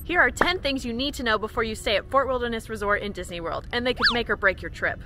Here are 10 things you need to know before you stay at Fort Wilderness Resort in Disney World, and they could make or break your trip.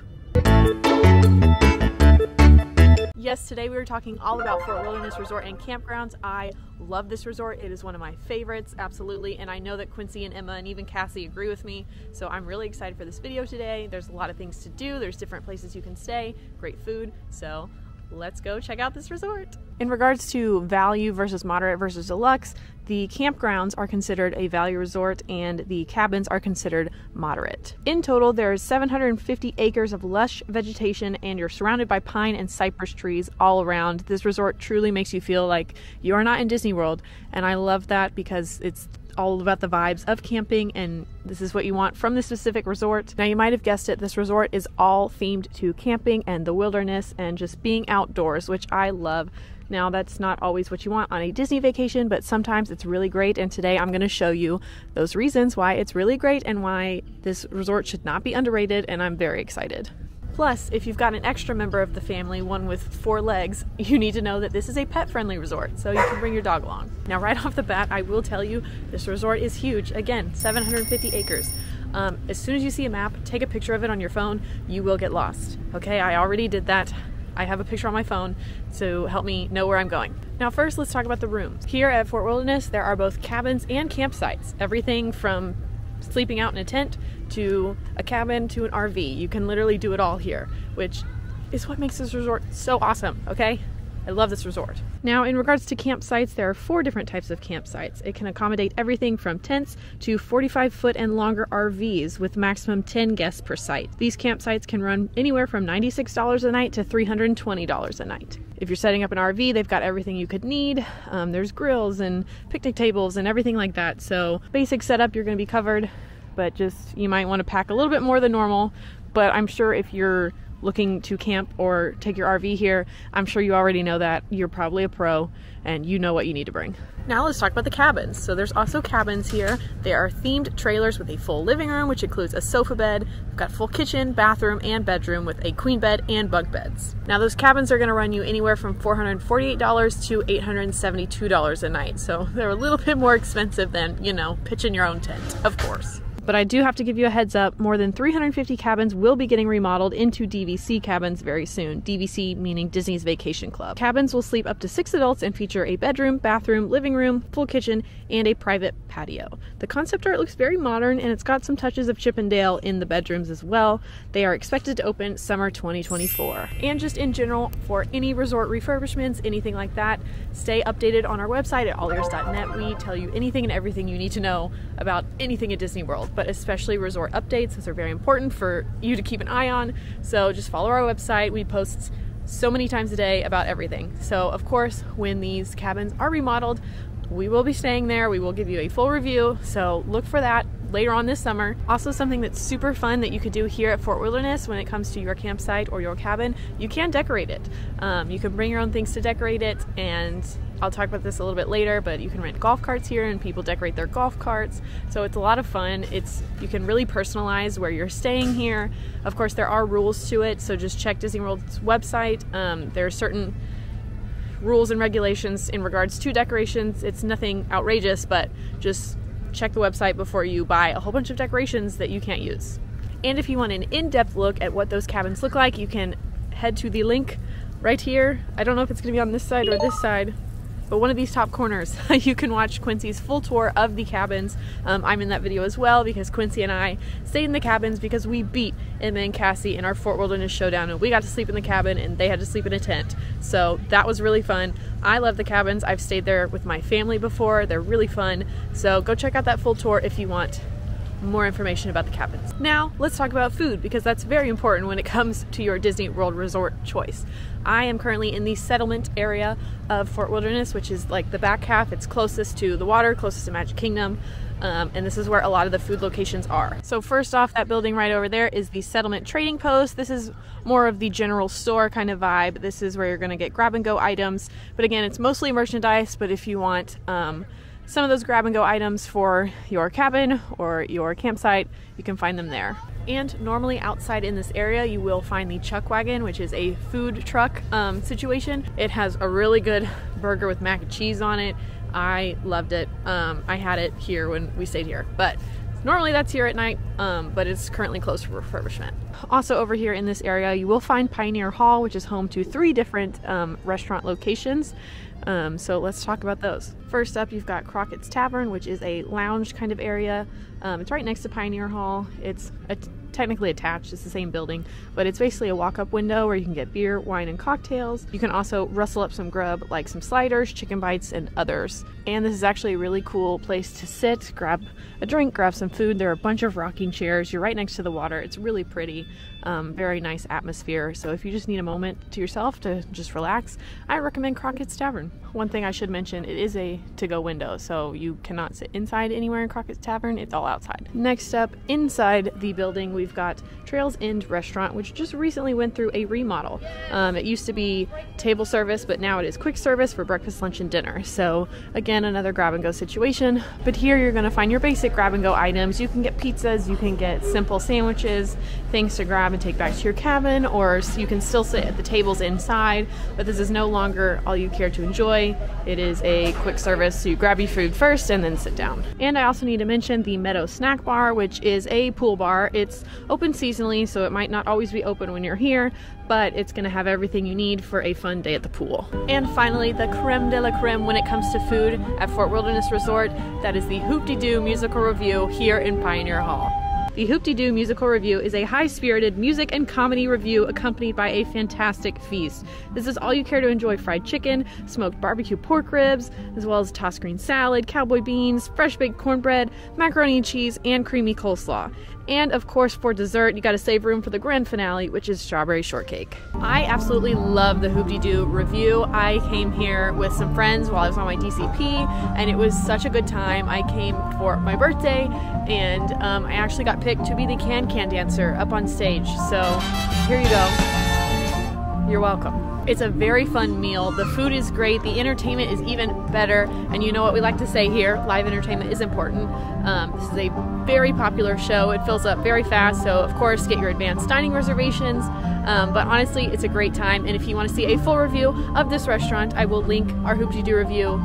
Yes, today we were talking all about Fort Wilderness Resort and Campgrounds. I love this resort. It is one of my favorites, absolutely, and I know that Quincy and Emma and even Cassie agree with me, so I'm really excited for this video today. There's a lot of things to do. There's different places you can stay, great food, so let's go check out this resort. In regards to value versus moderate versus deluxe, the campgrounds are considered a value resort and the cabins are considered moderate. In total, there's 750 acres of lush vegetation and you're surrounded by pine and cypress trees all around. This resort truly makes you feel like you are not in Disney World, and I love that because it's all about the vibes of camping, and this is what you want from this specific resort. Now, you might have guessed it, this resort is all themed to camping and the wilderness and just being outdoors, which I love. Now, that's not always what you want on a Disney vacation, but sometimes it's really great, and today I'm going to show you those reasons why it's really great and why this resort should not be underrated, and I'm very excited. Plus, if you've got an extra member of the family, one with 4 legs, you need to know that this is a pet-friendly resort, so you can bring your dog along. Now, right off the bat, I will tell you, this resort is huge. Again, 750 acres. As soon as you see a map, take a picture of it on your phone. You will get lost. Okay, I already did that. I have a picture on my phone to help me know where I'm going. Now, first, let's talk about the rooms. Here at Fort Wilderness, there are both cabins and campsites. Everything from sleeping out in a tent to a cabin to an RV. You can literally do it all here, which is what makes this resort so awesome, okay? I love this resort. Now, in regards to campsites, there are 4 different types of campsites. It can accommodate everything from tents to 45-foot and longer RVs with maximum 10 guests per site. These campsites can run anywhere from $96 a night to $320 a night. If you're setting up an RV, they've got everything you could need. There's grills and picnic tables and everything like that. So basic setup, you're going to be covered, but just you might want to pack a little bit more than normal. But I'm sure if you're looking to camp or take your RV here, I'm sure you already know that. You're probably a pro and you know what you need to bring. Now let's talk about the cabins. So there's also cabins here. They are themed trailers with a full living room, which includes a sofa bed. We've got full kitchen, bathroom, and bedroom with a queen bed and bunk beds. Now those cabins are gonna run you anywhere from $448 to $872 a night. So they're a little bit more expensive than, you know, pitching your own tent, of course. But I do have to give you a heads up, more than 350 cabins will be getting remodeled into DVC cabins very soon. DVC meaning Disney's Vacation Club. Cabins will sleep up to 6 adults and feature a bedroom, bathroom, living room, full kitchen, and a private patio. The concept art looks very modern and it's got some touches of Chip 'n Dale in the bedrooms as well. They are expected to open summer 2024. And just in general, for any resort refurbishments, anything like that, stay updated on our website at allears.net. We tell you anything and everything you need to know about anything at Disney World, but especially resort updates. Those are very important for you to keep an eye on. So just follow our website. We post so many times a day about everything. So of course, when these cabins are remodeled, we will be staying there. We will give you a full review. So look for that later on this summer. Also, something that's super fun that you could do here at Fort Wilderness when it comes to your campsite or your cabin, you can decorate it. You can bring your own things to decorate it, and I'll talk about this a little bit later, but you can rent golf carts here and people decorate their golf carts. So it's a lot of fun. You can really personalize where you're staying here. Of course, there are rules to it, so just check Disney World's website. There are certain rules and regulations in regards to decorations. It's nothing outrageous, but just check the website before you buy a whole bunch of decorations that you can't use. And if you want an in-depth look at what those cabins look like, you can head to the link right here. I don't know if it's gonna be on this side or this side, but one of these top corners, you can watch Quincy's full tour of the cabins. I'm in that video as well because Quincy and I stayed in the cabins because we beat Emma and Cassie in our Fort Wilderness Showdown, and we got to sleep in the cabin and they had to sleep in a tent. So that was really fun. I love the cabins. I've stayed there with my family before. They're really fun. So go check out that full tour if you want more information about the cabins. Now let's talk about food, because that's very important when it comes to your Disney World resort choice. I am currently in the settlement area of Fort Wilderness, which is like the back half. It's closest to the water, closest to Magic Kingdom, and this is where a lot of the food locations are. So first off, that building right over there is the Settlement Trading Post. This is more of the general store kind of vibe. This is where you're gonna get grab and go items, but again, it's mostly merchandise. But if you want some of those grab and go items for your cabin or your campsite, you can find them there. And normally outside in this area, you will find the Chuck Wagon, which is a food truck situation. It has a really good burger with mac and cheese on it. I loved it. I had it here when we stayed here, but normally that's here at night, but it's currently closed for refurbishment. Also over here in this area, you will find Pioneer Hall, which is home to 3 different restaurant locations. So let's talk about those. First up, you've got Crockett's Tavern, which is a lounge kind of area. It's right next to Pioneer Hall. It's technically attached, it's the same building, but it's basically a walk-up window where you can get beer, wine, and cocktails. You can also rustle up some grub like some sliders, chicken bites, and others. And this is actually a really cool place to sit, grab a drink, grab some food. There are a bunch of rocking chairs. You're right next to the water. It's really pretty. Very nice atmosphere. So if you just need a moment to yourself to just relax, I recommend Crockett's Tavern. One thing I should mention, it is a to-go window, so you cannot sit inside anywhere in Crockett's Tavern. It's all outside. Next up, inside the building, we've got Trails End Restaurant, which just recently went through a remodel. It used to be table service, but now it is quick service for breakfast, lunch, and dinner. So again, another grab-and-go situation. But here you're going to find your basic grab-and-go items. You can get pizzas, you can get simple sandwiches, things to grab and take back to your cabin, or you can still sit at the tables inside, but this is no longer all you care to enjoy. It is a quick service, so you grab your food first and then sit down. And I also need to mention the Meadow Snack Bar, which is a pool bar. It's open seasonally, so it might not always be open when you're here, but it's going to have everything you need for a fun day at the pool. And finally, the creme de la creme when it comes to food at Fort Wilderness Resort, that is the Hoop-Dee-Doo Musical Review here in Pioneer Hall. The Hoop-Dee-Doo Musical Review is a high-spirited music and comedy review accompanied by a fantastic feast. This is all you care to enjoy: fried chicken, smoked barbecue pork ribs, as well as tossed green salad, cowboy beans, fresh baked cornbread, macaroni and cheese, and creamy coleslaw. And of course, for dessert, you gotta save room for the grand finale, which is strawberry shortcake. I absolutely love the Hoop-Dee-Doo Review. I came here with some friends while I was on my DCP, and it was such a good time. I came for my birthday, and I actually got picked to be the can-can dancer up on stage. So here you go. You're welcome. It's a very fun meal. The food is great. The entertainment is even better. And you know what we like to say here, live entertainment is important. This is a very popular show. It fills up very fast. So of course, get your advanced dining reservations. But honestly, it's a great time. And if you want to see a full review of this restaurant, I will link our Hoop-Dee-Doo review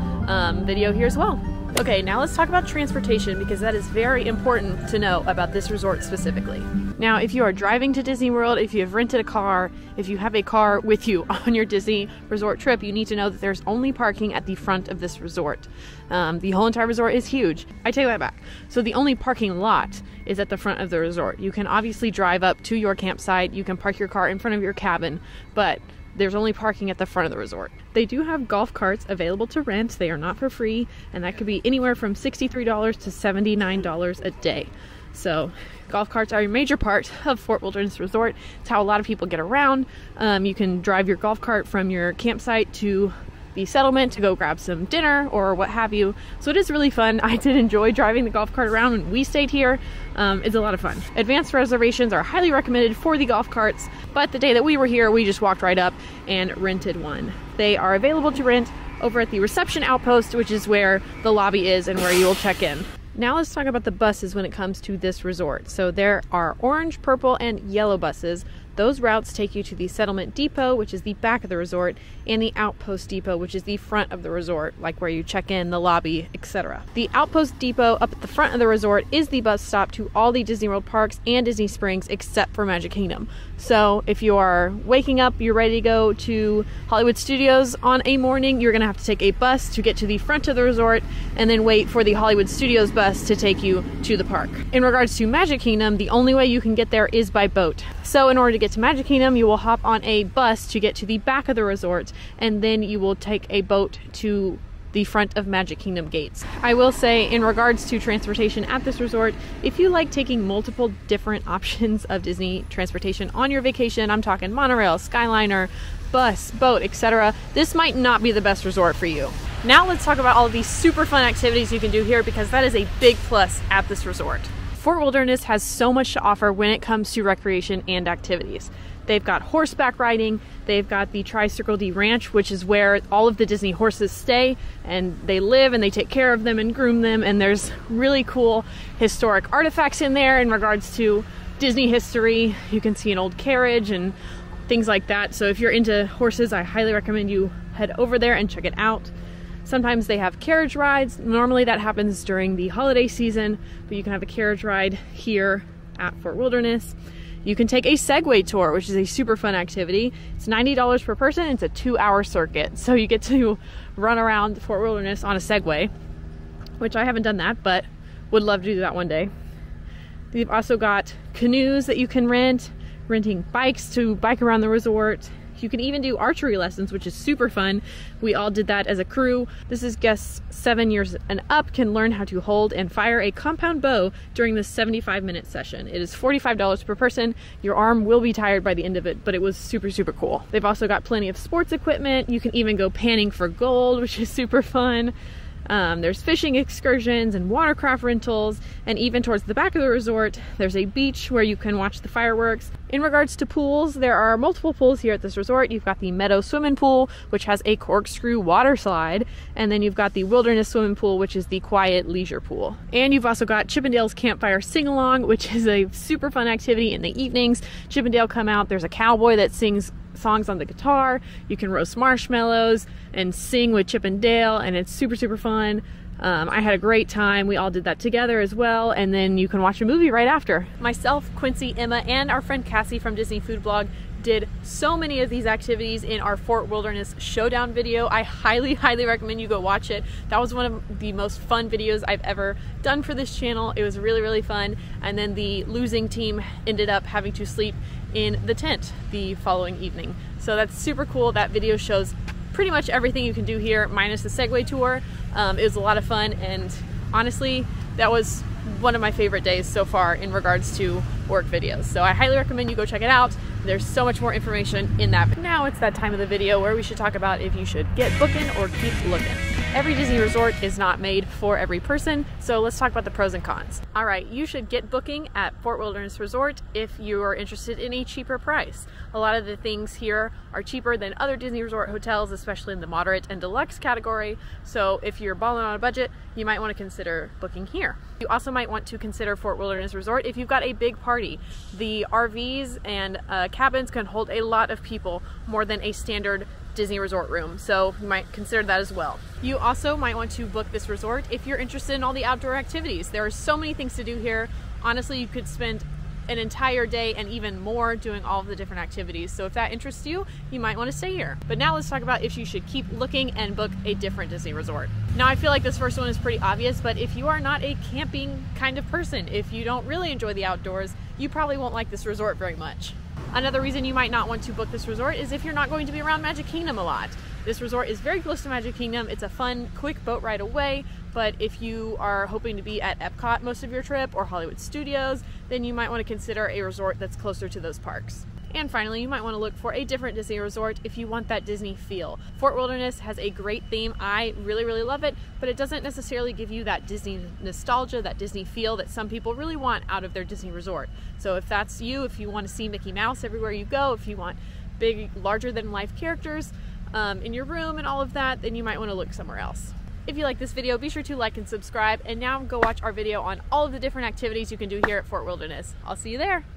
video here as well. Okay, now let's talk about transportation, because that is very important to know about this resort specifically. Now, if you are driving to Disney World, if you have rented a car, if you have a car with you on your Disney resort trip, you need to know that there's only parking at the front of this resort. The whole entire resort is huge. I take that back. So the only parking lot is at the front of the resort. You can obviously drive up to your campsite, you can park your car in front of your cabin, but there's only parking at the front of the resort. They do have golf carts available to rent. They are not for free, and that could be anywhere from $63 to $79 a day. So golf carts are a major part of Fort Wilderness Resort. It's how a lot of people get around. You can drive your golf cart from your campsite to the settlement to go grab some dinner or what have you. So it is really fun. I did enjoy driving the golf cart around when we stayed here. It's a lot of fun. Advanced reservations are highly recommended for the golf carts, but the day that we were here, we just walked right up and rented one. They are available to rent over at the reception outpost, which is where the lobby is and where you will check in. Now let's talk about the buses when it comes to this resort. So there are orange, purple, and yellow buses. Those routes take you to the Settlement Depot, which is the back of the resort, and the Outpost Depot, which is the front of the resort, like where you check in, the lobby, etc. The Outpost Depot up at the front of the resort is the bus stop to all the Disney World parks and Disney Springs except for Magic Kingdom. So if you are waking up, you're ready to go to Hollywood Studios on a morning, you're going to have to take a bus to get to the front of the resort and then wait for the Hollywood Studios bus to take you to the park. In regards to Magic Kingdom, the only way you can get there is by boat. So in order to get to Magic Kingdom, you will hop on a bus to get to the back of the resort, and then you will take a boat to the front of Magic Kingdom gates. I will say, in regards to transportation at this resort, if you like taking multiple different options of Disney transportation on your vacation, I'm talking monorail, Skyliner, bus, boat, etc., this might not be the best resort for you. Now let's talk about all of these super fun activities you can do here, because that is a big plus at this resort. Fort Wilderness has so much to offer when it comes to recreation and activities. They've got horseback riding, they've got the Tri-Circle D Ranch, which is where all of the Disney horses stay, and they live and they take care of them and groom them, and there's really cool historic artifacts in there in regards to Disney history. You can see an old carriage and things like that. So if you're into horses, I highly recommend you head over there and check it out. Sometimes they have carriage rides. Normally that happens during the holiday season, but you can have a carriage ride here at Fort Wilderness. You can take a Segway tour, which is a super fun activity. It's $90 per person. It's a 2-hour circuit. So you get to run around Fort Wilderness on a Segway, which I haven't done that, but would love to do that one day. They've also got canoes that you can rent, renting bikes to bike around the resort. You can even do archery lessons, which is super fun. We all did that as a crew. This is guests 7 years and up can learn how to hold and fire a compound bow during this 75-minute session. It is $45 per person. Your arm will be tired by the end of it, but it was super, super cool. They've also got plenty of sports equipment. You can even go panning for gold, which is super fun. There's fishing excursions and watercraft rentals, and even towards the back of the resort, there's a beach where you can watch the fireworks. In regards to pools, there are multiple pools here at this resort. You've got the Meadow Swimming Pool, which has a corkscrew water slide, and then you've got the Wilderness Swimming Pool, which is the quiet leisure pool. And you've also got Chippendale's Campfire Sing-Along, which is a super fun activity in the evenings. Chippendale come out, there's a cowboy that sings songs on the guitar. You can roast marshmallows and sing with Chippendale, and it's super, super fun. I had a great time. We all did that together as well, and then you can watch a movie right after. Myself, Quincy, Emma, and our friend Cassie from Disney Food Blog did so many of these activities in our Fort Wilderness Showdown video. I highly, highly recommend you go watch it. That was one of the most fun videos I've ever done for this channel. It was really, really fun. And then the losing team ended up having to sleep in the tent the following evening. So that's super cool. That video shows pretty much everything you can do here, minus the Segway tour. It was a lot of fun, and honestly, that was one of my favorite days so far in regards to work videos. So I highly recommend you go check it out. There's so much more information in that. Now it's that time of the video where we should talk about if you should get booking or keep looking. Every Disney resort is not made for every person, so let's talk about the pros and cons. All right, you should get booking at Fort Wilderness Resort if you are interested in a cheaper price. A lot of the things here are cheaper than other Disney resort hotels, especially in the moderate and deluxe category. So if you're balling on a budget, you might want to consider booking here. You also might want to consider Fort Wilderness Resort if you've got a big party. The RVs and cabins can hold a lot of people, more than a standard Disney resort room, so you might consider that as well. You also might want to book this resort if you're interested in all the outdoor activities. There are so many things to do here. Honestly, you could spend an entire day and even more doing all of the different activities. So if that interests you, you might want to stay here. But now let's talk about if you should keep looking and book a different Disney resort. Now I feel like this first one is pretty obvious, but if you are not a camping kind of person, if you don't really enjoy the outdoors, you probably won't like this resort very much. Another reason you might not want to book this resort is if you're not going to be around Magic Kingdom a lot. This resort is very close to Magic Kingdom. It's a fun, quick boat ride away, but if you are hoping to be at Epcot most of your trip or Hollywood Studios, then you might want to consider a resort that's closer to those parks. And finally, you might want to look for a different Disney resort if you want that Disney feel. Fort Wilderness has a great theme. I really, really love it, but it doesn't necessarily give you that Disney nostalgia, that Disney feel that some people really want out of their Disney resort. So if that's you, if you want to see Mickey Mouse everywhere you go, if you want big, larger than life characters in your room and all of that, then you might want to look somewhere else. If you like this video, be sure to like and subscribe, and now go watch our video on all of the different activities you can do here at Fort Wilderness. I'll see you there.